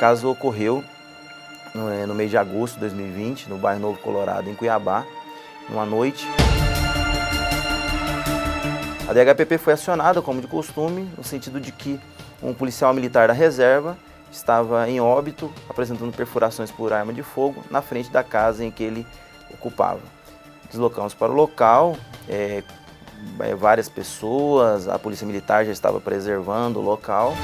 caso ocorreu no mês de agosto de 2020, no bairro Novo Colorado, em Cuiabá, numa noite. A DHPP foi acionada, como de costume, no sentido de que um policial militar da reserva estava em óbito, apresentando perfurações por arma de fogo na frente da casa em que ele ocupava. Deslocamos para o local, várias pessoas, a polícia militar já estava preservando o local.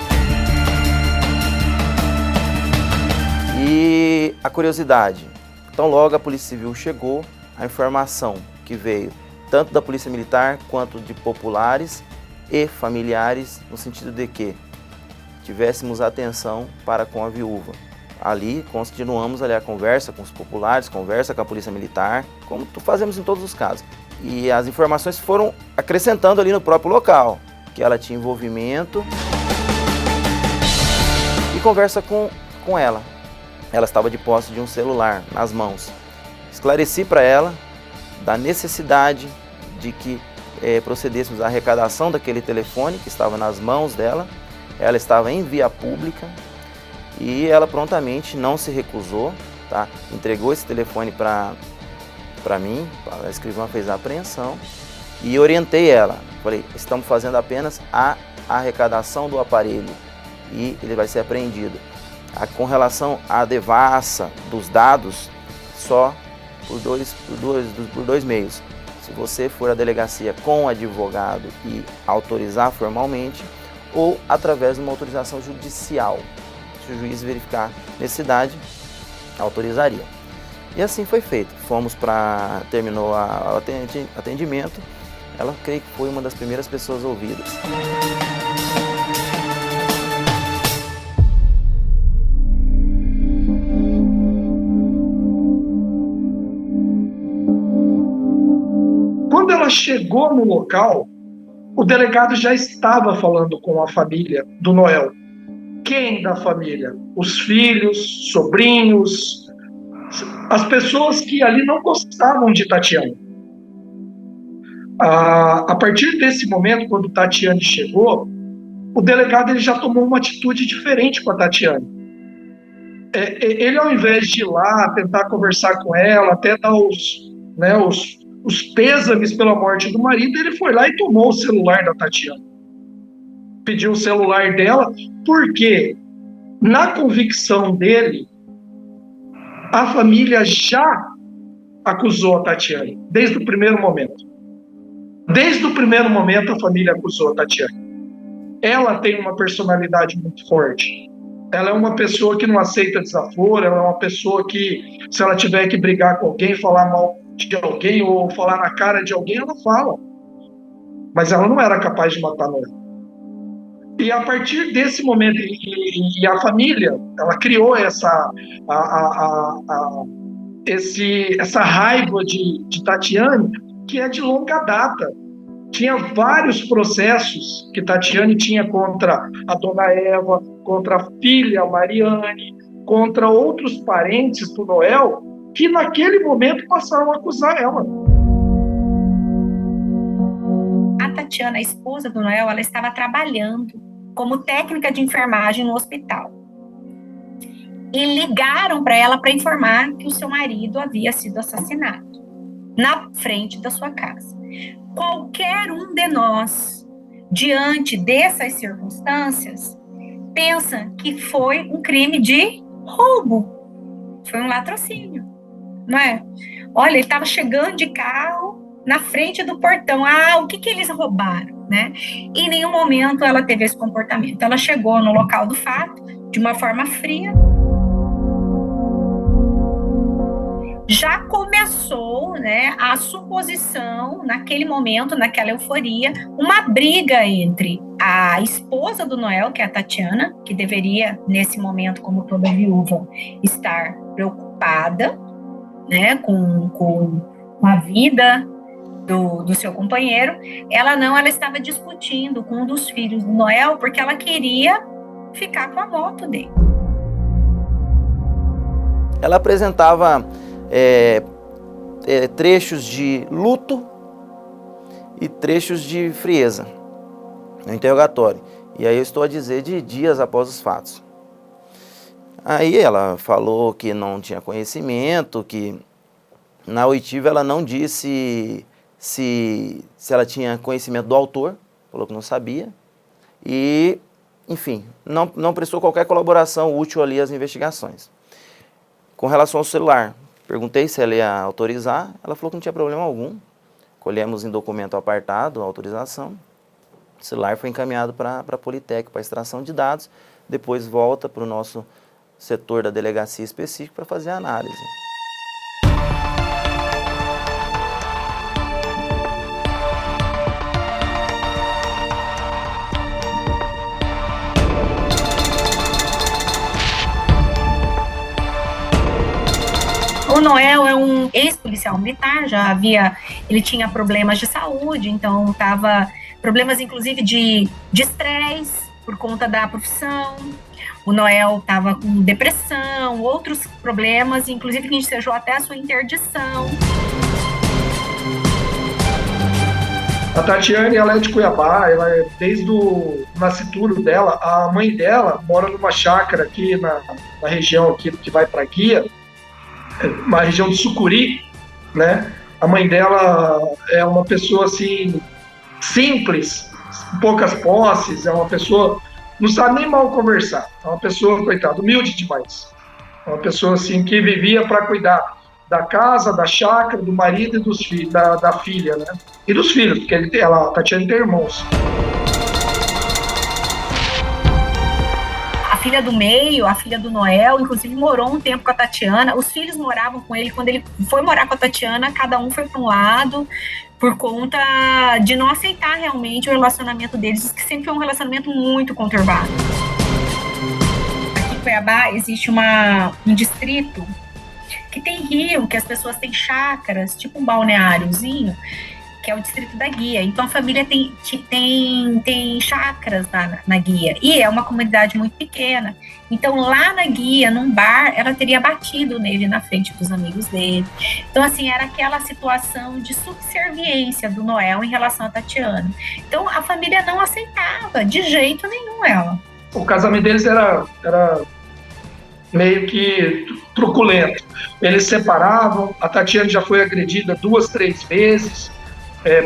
E a curiosidade, então logo a Polícia Civil chegou, a informação que veio tanto da Polícia Militar quanto de populares e familiares, no sentido de que tivéssemos atenção para com a viúva. Ali continuamos a conversa com os populares, conversa com a Polícia Militar, como fazemos em todos os casos. E as informações foram acrescentando ali no próprio local, que ela tinha envolvimento, e conversa com ela. Ela estava de posse de um celular nas mãos. Esclareci para ela da necessidade de que procedêssemos à arrecadação daquele telefone que estava nas mãos dela. Ela estava em via pública e ela prontamente não se recusou, tá? Entregou esse telefone para mim, a escrivã fez a apreensão e orientei ela. Falei, estamos fazendo apenas a arrecadação do aparelho e ele vai ser apreendido. Com relação à devassa dos dados, só por dois meios. Se você for à delegacia com o advogado e autorizar formalmente, ou através de uma autorização judicial. Se o juiz verificar necessidade, autorizaria. E assim foi feito. Terminou o atendimento. Ela, creio que foi uma das primeiras pessoas ouvidas. Quando ela chegou no local, o delegado já estava falando com a família do Noel. Quem da família? Os filhos, sobrinhos, as pessoas que ali não gostavam de Tatiane. A partir desse momento, quando Tatiane chegou, o delegado ele já tomou uma atitude diferente com a Tatiane. Ele, ao invés de ir lá tentar conversar com ela, até dar os pêsames pela morte do marido, ele foi lá e tomou o celular da Tatiane. Pediu o celular dela, porque na convicção dele, a família já acusou a Tatiane, desde o primeiro momento. Desde o primeiro momento, a família acusou a Tatiane. Ela tem uma personalidade muito forte. Ela é uma pessoa que não aceita desaforo, ela é uma pessoa que, se ela tiver que brigar com alguém, falar mal de alguém ou falar na cara de alguém, ela fala. Mas ela não era capaz de matar Noel. E a partir desse momento, e a família, ela criou essa raiva de Tatiane, que é de longa data. Tinha vários processos que Tatiane tinha contra a dona Eva, contra a filha Mariane, contra outros parentes do Noel, que naquele momento passaram a acusar ela. A Tatiana, a esposa do Noel, ela estava trabalhando como técnica de enfermagem no hospital. E ligaram para ela para informar que o seu marido havia sido assassinado na frente da sua casa. Qualquer um de nós, diante dessas circunstâncias, pensa que foi um crime de roubo, foi um latrocínio, não é? Olha, ele estava chegando de carro na frente do portão. O que eles roubaram, né? E em nenhum momento ela teve esse comportamento. Ela chegou no local do fato de uma forma fria. Já começou, né, a suposição, naquele momento, naquela euforia, uma briga entre a esposa do Noel, que é a Tatiana, que deveria, nesse momento, como toda viúva, estar preocupada, né, com a vida do seu companheiro. Ela estava discutindo com um dos filhos do Noel, porque ela queria ficar com a moto dele. Ela apresentava trechos de luto e trechos de frieza no interrogatório. E aí eu estou a dizer de dias após os fatos. Aí ela falou que não tinha conhecimento, que na oitiva ela não disse se ela tinha conhecimento do autor, falou que não sabia, e, enfim, não prestou qualquer colaboração útil ali às investigações. Com relação ao celular, perguntei se ela ia autorizar, ela falou que não tinha problema algum, colhemos em documento apartado a autorização, o celular foi encaminhado para a Politec, para extração de dados, depois volta para o nosso setor da delegacia específico para fazer a análise. O Noel é um ex-policial militar, ele tinha problemas de saúde, então problemas inclusive de estresse por conta da profissão. O Noel estava com depressão, outros problemas, inclusive que ensejou até a sua interdição. A Tatiane, ela é de Cuiabá, desde o nascituro dela, a mãe dela mora numa chácara aqui na região aqui que vai para Guia, uma região de Sucuri, né? A mãe dela é uma pessoa assim simples, poucas posses, é uma pessoa não sabe nem mal conversar, é uma pessoa, coitada, humilde demais, é uma pessoa assim que vivia para cuidar da casa, da chácara, do marido e dos filhos, da filha, né? E dos filhos, porque a Tatiane tem irmãos. A filha do meio, a filha do Noel, inclusive morou um tempo com a Tatiana. Os filhos moravam com ele. Quando ele foi morar com a Tatiana, cada um foi para um lado, por conta de não aceitar realmente o relacionamento deles, que sempre foi um relacionamento muito conturbado. Aqui em Cuiabá existe um distrito que tem rio, que as pessoas têm chácaras, tipo um balneáriozinho, que é o distrito da Guia. Então a família tem chácaras na Guia, e é uma comunidade muito pequena. Então lá na Guia, num bar, ela teria batido nele na frente dos amigos dele. Então assim, era aquela situação de subserviência do Noel em relação a Tatiana. Então a família não aceitava de jeito nenhum ela. O casamento deles era meio que truculento. Eles separavam, a Tatiana já foi agredida 2, 3 vezes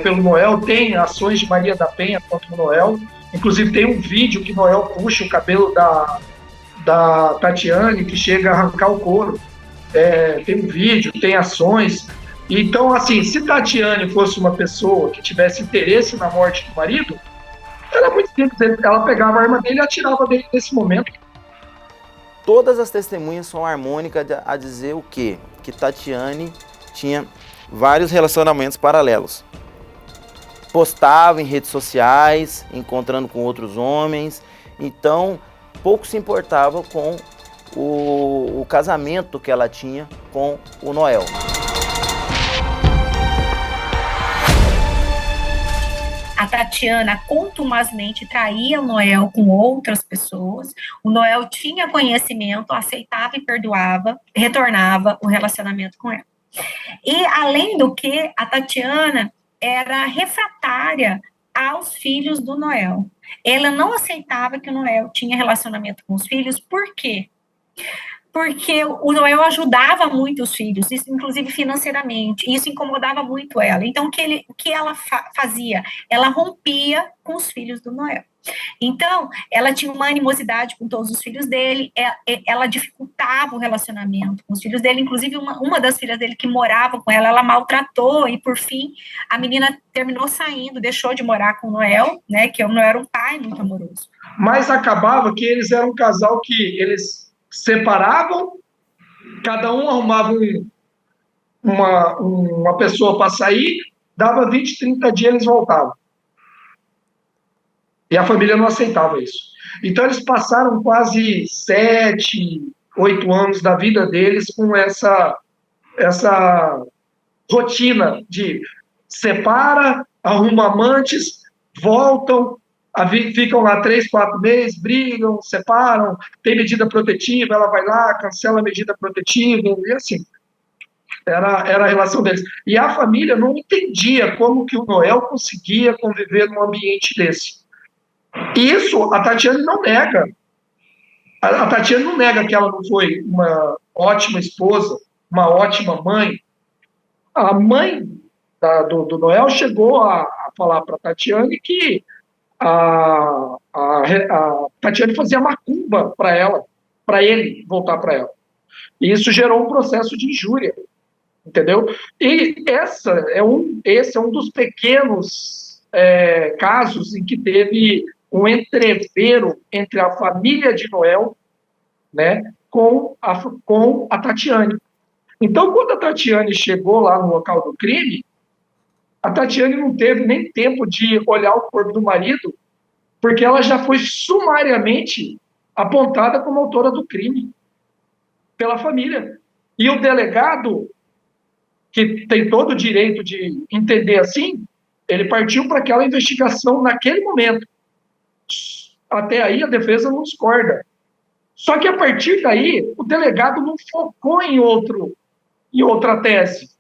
pelo Noel, tem ações de Maria da Penha contra o Noel, inclusive tem um vídeo que Noel puxa o cabelo da Tatiane, que chega a arrancar o couro, tem um vídeo, tem ações. Então, assim, se Tatiane fosse uma pessoa que tivesse interesse na morte do marido, era muito simples, ela pegava a arma dele e atirava dele nesse momento. Todas as testemunhas são harmônicas a dizer o quê? Que Tatiane tinha vários relacionamentos paralelos. Postava em redes sociais, encontrando com outros homens, então pouco se importava com o casamento que ela tinha com o Noel. A Tatiana contumazmente traía o Noel com outras pessoas. O Noel tinha conhecimento, aceitava e perdoava, retornava o relacionamento com ela. E, além do que, a Tatiana era refratária aos filhos do Noel. Ela não aceitava que o Noel tinha relacionamento com os filhos. Por quê? Porque o Noel ajudava muito os filhos, isso, inclusive financeiramente, e isso incomodava muito ela. Então, o que ela fazia? Ela rompia com os filhos do Noel. Então, ela tinha uma animosidade com todos os filhos dele, ela dificultava o relacionamento com os filhos dele, inclusive uma das filhas dele que morava com ela maltratou, e por fim, a menina terminou saindo, deixou de morar com o Noel, né, que o Noel era um pai muito amoroso. Mas acabava que eles eram um casal que eles separavam, cada um arrumava uma pessoa para sair, dava 20, 30 dias, eles voltavam. E a família não aceitava isso. Então, eles passaram quase 7, 8 anos da vida deles com essa rotina de separa, arruma amantes, voltam, ficam lá 3, 4 meses, brigam, separam, tem medida protetiva, ela vai lá, cancela a medida protetiva, e assim, era a relação deles. E a família não entendia como que o Noel conseguia conviver num ambiente desse. Isso a Tatiane não nega. A Tatiane não nega que ela não foi uma ótima esposa, uma ótima mãe. A mãe do Noel chegou a falar para a Tatiane que a Tatiane fazia macumba para ela, para ele voltar para ela. E isso gerou um processo de injúria, entendeu? E esse é um dos pequenos casos em que teve um entrevero entre a família de Noel, né, com a Tatiane. Então, quando a Tatiane chegou lá no local do crime, a Tatiane não teve nem tempo de olhar o corpo do marido, porque ela já foi sumariamente apontada como autora do crime pela família. E o delegado, que tem todo o direito de entender assim, ele partiu para aquela investigação naquele momento. Até aí a defesa não discorda. Só que a partir daí, o delegado não focou em outra tese.